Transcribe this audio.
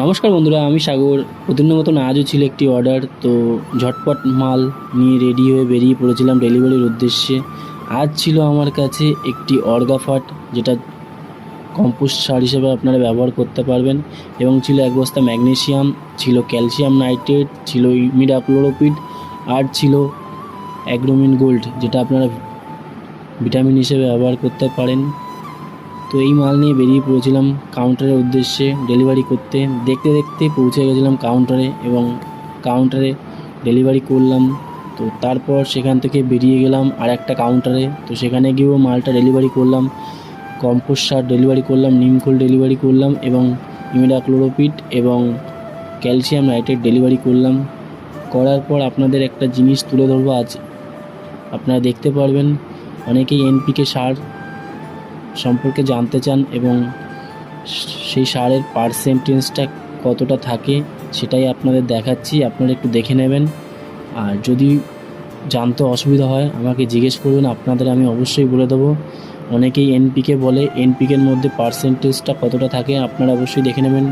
নমস্কার বন্ধুরা, আমি সাগর। প্রতিদিনের মতন আজও ছিল একটি অর্ডার। তো ঝটপট মাল নিয়ে রেডি হয়ে বেরিয়ে পড়েছিলাম ডেলিভারির উদ্দেশ্যে। আজ ছিল আমার কাছে একটি অর্গাফাট, যেটা কম্পোস্ট সার হিসেবে আপনারা ব্যবহার করতে পারবেন, এবং ছিল এক বস্তা ম্যাগনেসিয়াম, ছিল ক্যালসিয়াম নাইট্রেট, ছিল ইমিডাক্লোরোপিড, আর ছিল অ্যাগ্রোমিন গোল্ড, যেটা আপনারা ভিটামিন হিসেবে ব্যবহার করতে পারেন। তো এই মাল নিয়ে বেরিয়ে পড়েছিলাম কাউন্টারের উদ্দেশ্যে ডেলিভারি করতে। দেখতে দেখতে পৌঁছে গেছিলাম কাউন্টারে, এবং কাউন্টারে ডেলিভারি করলাম। তো তারপর সেখান থেকে বেরিয়ে গেলাম আর একটা কাউন্টারে। তো সেখানে গিয়েও মালটা ডেলিভারি করলাম, কম্পোস্ট সার ডেলিভারি করলাম, নিমখোল ডেলিভারি করলাম, এবং ইমিডাক্লোরোপিড এবং ক্যালসিয়াম নাইট্রেট ডেলিভারি করলাম। করার পর আপনাদের একটা জিনিস তুলে ধরবো আজ। আপনারা দেখতে পারবেন, অনেকেই এনপিকে সার সম্পর্কে জানতে চান, এবং সেই সারের পার্সেন্টেজটা কতটা থাকে সেটাই আপনাদের দেখাচ্ছি। আপনারা একটু দেখে নেবেন, আর যদি জানতে অসুবিধা হয় আমাকে জিজ্ঞেস করবেন, আপনাদের আমি অবশ্যই বলে দেবো। অনেকেই এনপিকে বলে, এনপিকের মধ্যে পার্সেন্টেজটা কতটা থাকে আপনারা অবশ্যই দেখে নেবেন।